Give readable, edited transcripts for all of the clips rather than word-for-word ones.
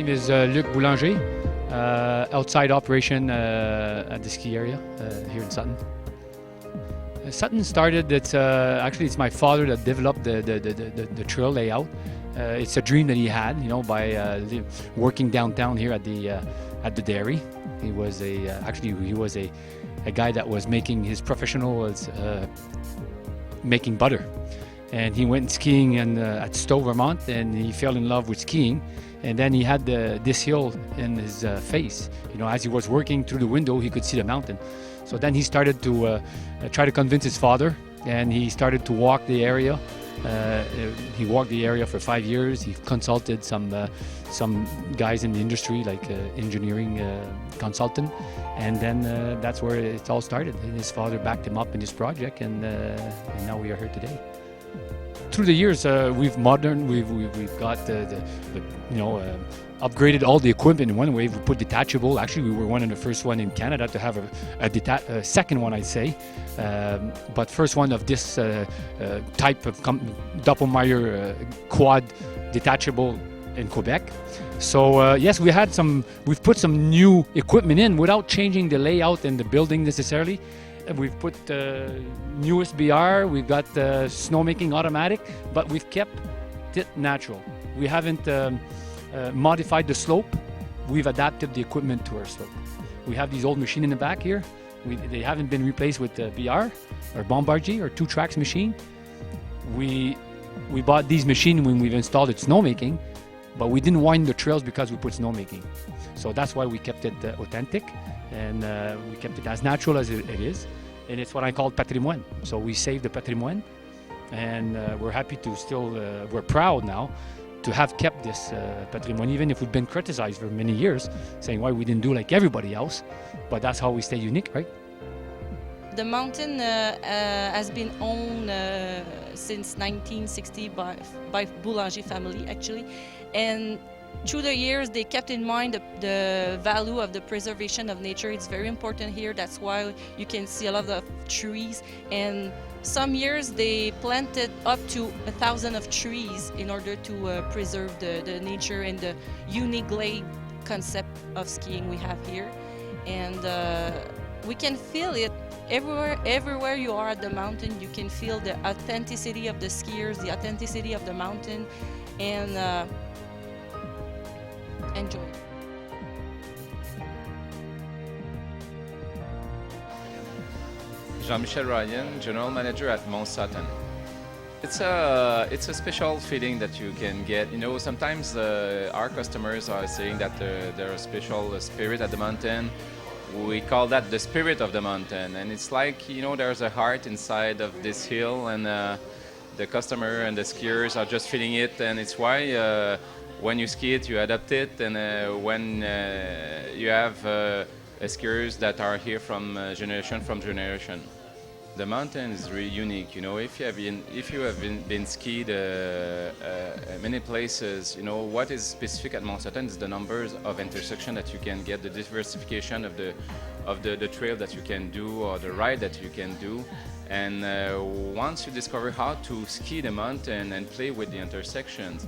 name is Luc Boulanger, outside operation at the ski area here in Sutton. Sutton started, actually it's my father that developed the trail layout. It's a dream that he had, you know, by working downtown here at the dairy. He was a guy that was making his professional making butter. And he went skiing at Stowe, Vermont, and he fell in love with skiing. And then he had this hill in his face. You know, as he was working through the window, he could see the mountain. So then he started to try to convince his father, and he started to walk the area. He walked the area for 5 years. He consulted some guys in the industry, like engineering consultant, and then that's where it all started. And his father backed him up in this project, and now we are here today. Through the years, we've got upgraded all the equipment in one way. We put detachable. Actually, we were one of the first one in Canada to have a second one, I'd say, but first one of this type of Doppelmayr quad detachable in Quebec. So yes, we've put some new equipment in without changing the layout and the building necessarily. We've put newest BR, we've got snowmaking automatic, but we've kept it natural. We haven't modified the slope. We've adapted the equipment to our slope. We have these old machines in the back here. They haven't been replaced with BR or Bombardier or 2 tracks machine. We bought these machines when we've installed it snowmaking, but we didn't wind the trails because we put snowmaking. So that's why we kept it authentic, and we kept it as natural as it is. And it's what I call patrimoine. So we saved the patrimoine, and we're happy to we're proud now to have kept this patrimoine, even if we've been criticized for many years, saying why we didn't do like everybody else. But that's how we stay unique, right? The mountain has been owned since 1960 by Boulanger family, actually. And through the years, they kept in mind the value of the preservation of nature. It's very important here. That's why you can see a lot of trees. And some years they planted up to 1,000 of trees in order to preserve the nature and the unique glade concept of skiing we have here. And we can feel it everywhere you are at the mountain. You can feel the authenticity of the skiers, the authenticity of the mountain, and enjoy. Jean-Michel Ryan, General Manager at Mont SUTTON. It's a special feeling that you can get. You know, sometimes our customers are saying that there's a special spirit at the mountain. We call that the spirit of the mountain, and it's like, you know, there's a heart inside of this hill, and the customer and the skiers are just feeling it, and it's why when you ski it, you adapt it, and when you have skiers that are here from generation. The mountain is really unique. You know, if you have been skied many places, you know what is specific at Mont SUTTON is the numbers of intersection that you can get, the diversification of the trail that you can do or the ride that you can do. And once you discover how to ski the mountain and play with the intersections,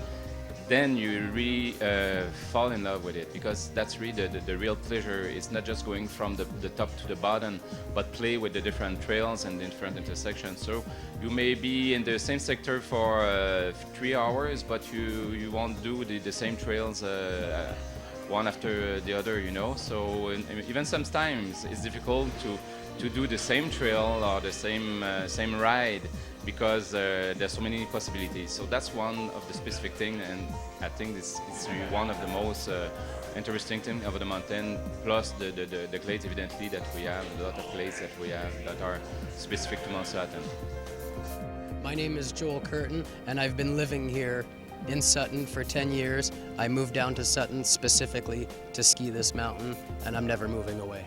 then you really fall in love with it, because that's really the real pleasure. It's not just going from the top to the bottom, but play with the different trails and the different intersections. So you may be in the same sector for 3 hours, but you won't do the same trails one after the other, you know. So even sometimes it's difficult to do the same trail or the same ride, because there's so many possibilities. So that's one of the specific things, and I think it's really one of the most interesting things of the mountain, plus the glades evidently that we have, a lot of glades that we have that are specific to Mont SUTTON. My name is Joel Curtin, and I've been living here in Sutton for 10 years. I moved down to Sutton specifically to ski this mountain, and I'm never moving away.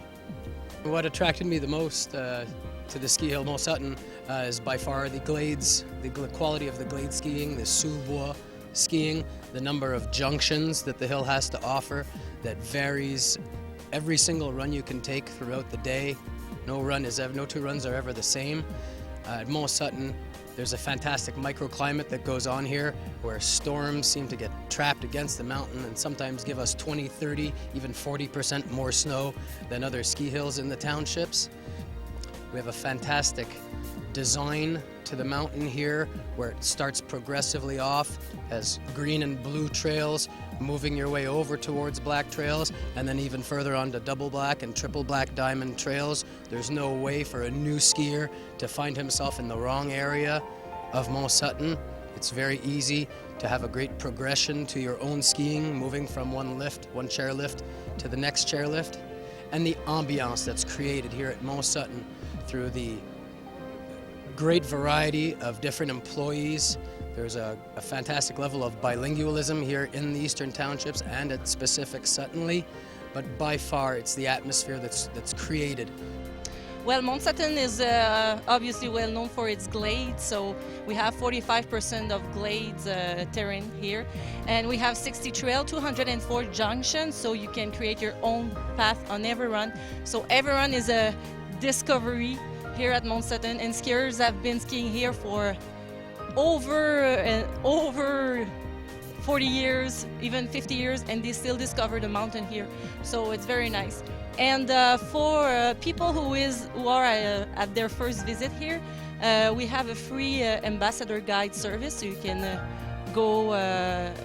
What attracted me the most to the ski hill Mont SUTTON is by far the glades, the quality of the glade skiing, the sous-bois skiing, the number of junctions that the hill has to offer that varies every single run you can take throughout the day. No 2 runs are ever the same. At Mont SUTTON, There's a fantastic microclimate that goes on here where storms seem to get trapped against the mountain and sometimes give us 20, 30, even 40% more snow than other ski hills in the townships. We have a fantastic design to the mountain here where it starts progressively off as green and blue trails moving your way over towards black trails, and then even further on to double black and triple black diamond trails. There's no way for a new skier to find himself in the wrong area of Mont Sutton. It's very easy to have a great progression to your own skiing, moving from one chairlift to the next chairlift, and the ambiance that's created here at Mont Sutton through the great variety of different employees. There's a fantastic level of bilingualism here in the Eastern Townships and at specific Suttonley, but by far it's the atmosphere that's created. Well, Mont Sutton is obviously well known for its glades, so we have 45% of glades terrain here, and we have 60 trails, 204 junctions, so you can create your own path on every run. So every run is a discovery here at Mont Sutton, and skiers have been skiing here for over 40 years, even 50 years, and they still discover the mountain here. So it's very nice. And for people who are at their first visit here, we have a free ambassador guide service, so you can go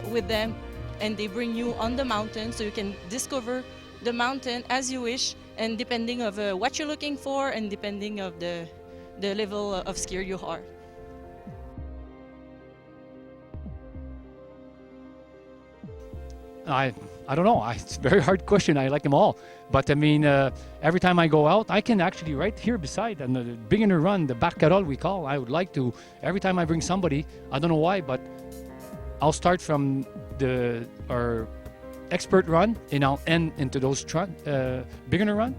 with them, and they bring you on the mountain, so you can discover the mountain as you wish, and depending of what you're looking for, and depending of the level of skier you are. I don't know. It's a very hard question. I like them all. But I mean, every time I go out, I can actually right here beside, and the beginner run, the barcarole we call, I would like to, every time I bring somebody, I don't know why, but I'll start from our expert run and I'll end into those beginner run.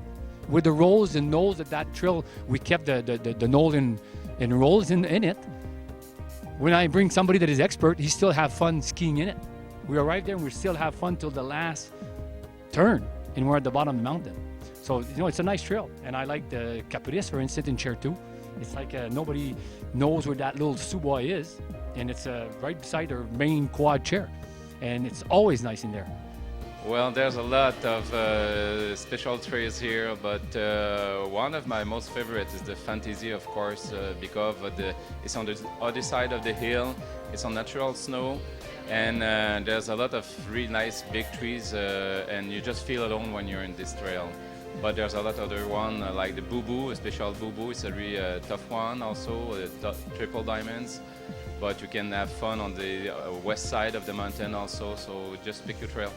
With the rolls and knolls at that trail, we kept the knoll and rolls in it. When I bring somebody that is expert, he still have fun skiing in it. We arrive there and we still have fun till the last turn, and we're at the bottom of the mountain. So, you know, it's a nice trail. And I like the Caprice, for instance, in chair 2. It's like nobody knows where that little sous-bois is, and it's right beside our main quad chair. And it's always nice in there. Well, there's a lot of special trails here, but one of my most favorite is the Fantasy, of course, because it's on the other side of the hill. It's on natural snow, and there's a lot of really nice big trees, and you just feel alone when you're in this trail. But there's a lot of other one like the Boo Boo, a special Boo Boo. It's a really tough one, also triple diamonds. But you can have fun on the west side of the mountain also. So just pick your trail.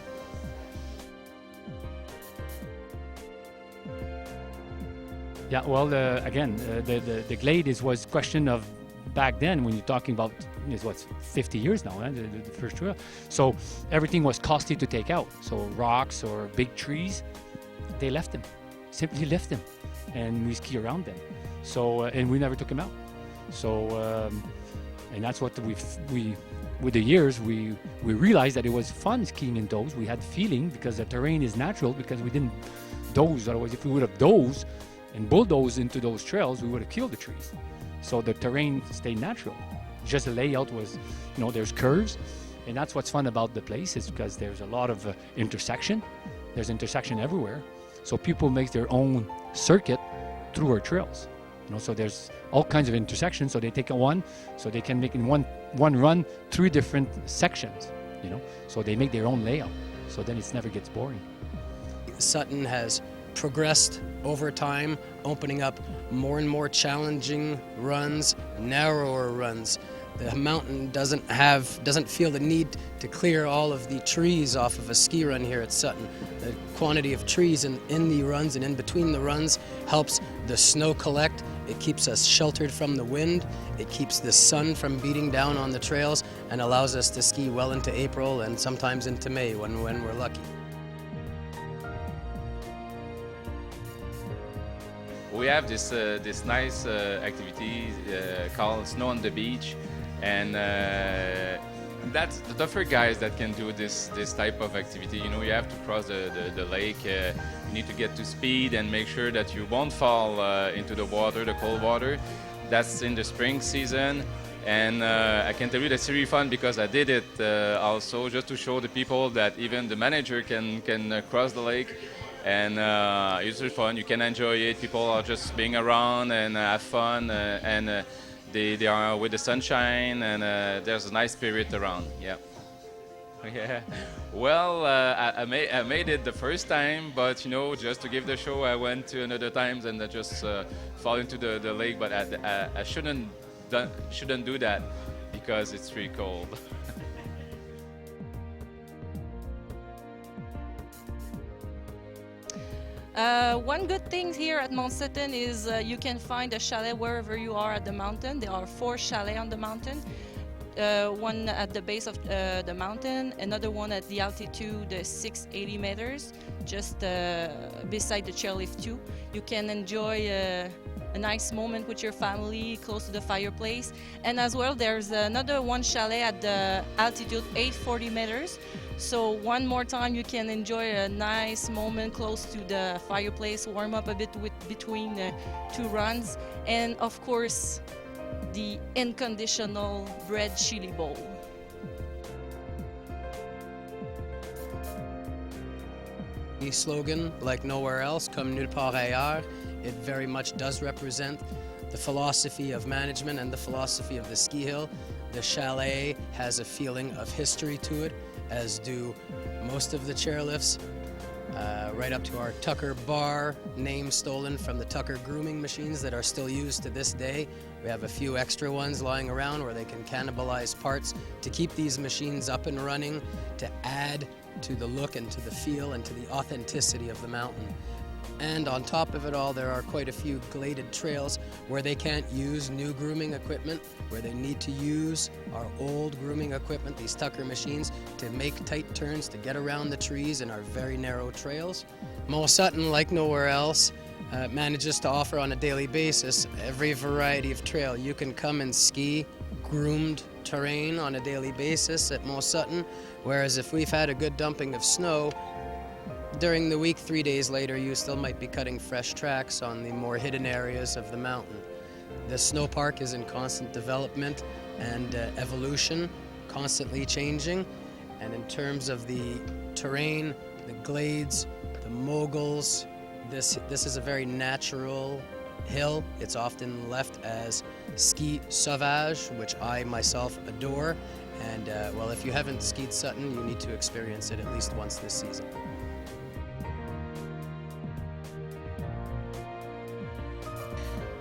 Yeah, well, again, the glade was question of back then when you're talking about, is what's 50 years now, the first trail. So everything was costly to take out. So rocks or big trees, they left them, simply left them, and we ski around them. So and we never took them out. So and that's what we with the years we realized that it was fun skiing in those. We had feeling because the terrain is natural, because we didn't doze. Otherwise, if we would have dozed and bulldozed into those trails, we would have killed the trees. So the terrain stayed natural. Just the layout was, you know, there's curves, and that's what's fun about the place, is because there's a lot of intersection. There's intersection everywhere. So people make their own circuit through our trails. You know, so there's all kinds of intersections. So they take one, so they can make in one run 3 different sections. You know, so they make their own layout. So then it never gets boring. Sutton has progressed over time, opening up more and more challenging runs, narrower runs. The mountain doesn't feel the need to clear all of the trees off of a ski run here at Sutton. The quantity of trees in the runs and in between the runs helps the snow collect. It keeps us sheltered from the wind. It keeps the sun from beating down on the trails and allows us to ski well into April and sometimes into May when we're lucky. We have this nice activity called Snow on the Beach, and that's the tougher guys that can do this type of activity. You know, you have to cross the lake. You need to get to speed and make sure that you won't fall into the water, the cold water. That's in the spring season. And I can tell you that's really fun because I did it also just to show the people that even the manager can cross the lake. And it's really fun. You can enjoy it. People are just being around and have fun, and they are with the sunshine, and there's a nice spirit around. Yeah. Yeah. Well, I made it the first time, but you know, just to give the show, I went to another times and I just fall into the lake. But I shouldn't do that because it's really cold. One good thing here at Mont Sutton is you can find a chalet wherever you are at the mountain. There are 4 chalets on the mountain. One at the base of the mountain, another one at the altitude 680 meters, just beside the chairlift too. You can enjoy a nice moment with your family close to the fireplace. And as well, there's another one chalet at the altitude 840 meters. So one more time you can enjoy a nice moment close to the fireplace, warm up a bit between 2 runs, and of course the unconditional bread chili bowl. The slogan, like nowhere else, comme nulle part ailleurs, it very much does represent the philosophy of management and the philosophy of the ski hill. The chalet has a feeling of history to it, as do most of the chairlifts, right up to our Tucker bar, name stolen from the Tucker grooming machines that are still used to this day. We have a few extra ones lying around where they can cannibalize parts to keep these machines up and running, to add to the look and to the feel and to the authenticity of the mountain. And on top of it all, there are quite a few gladed trails where they can't use new grooming equipment, where they need to use our old grooming equipment, these Tucker machines, to make tight turns to get around the trees in our very narrow trails. Mont Sutton, like nowhere else, manages to offer on a daily basis every variety of trail. You can come and ski groomed terrain on a daily basis at Mont Sutton, whereas if we've had a good dumping of snow, during the week, 3 days later, you still might be cutting fresh tracks on the more hidden areas of the mountain. The snow park is in constant development and evolution, constantly changing. And in terms of the terrain, the glades, the moguls, this is a very natural hill. It's often left as ski sauvage, which I myself adore. And well, if you haven't skied Sutton, you need to experience it at least once this season.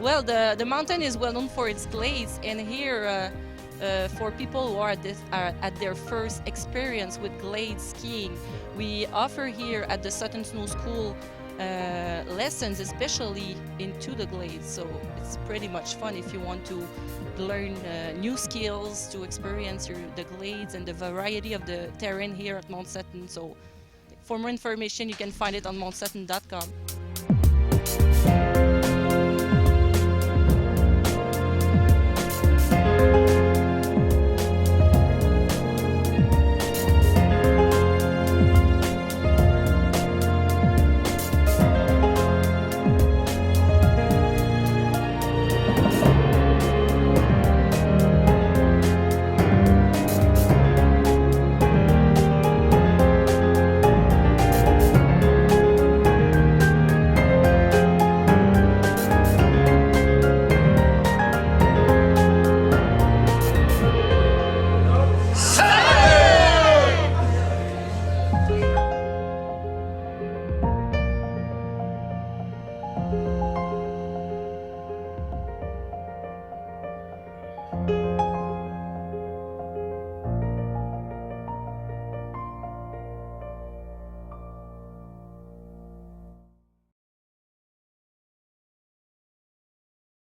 Well, the mountain is well known for its glades, and here for people who are at their first experience with glade skiing, we offer here at the Sutton Snow School lessons, especially into the glades. So it's pretty much fun if you want to learn new skills, to experience the glades and the variety of the terrain here at Mont Sutton. So for more information, you can find it on montsutton.com.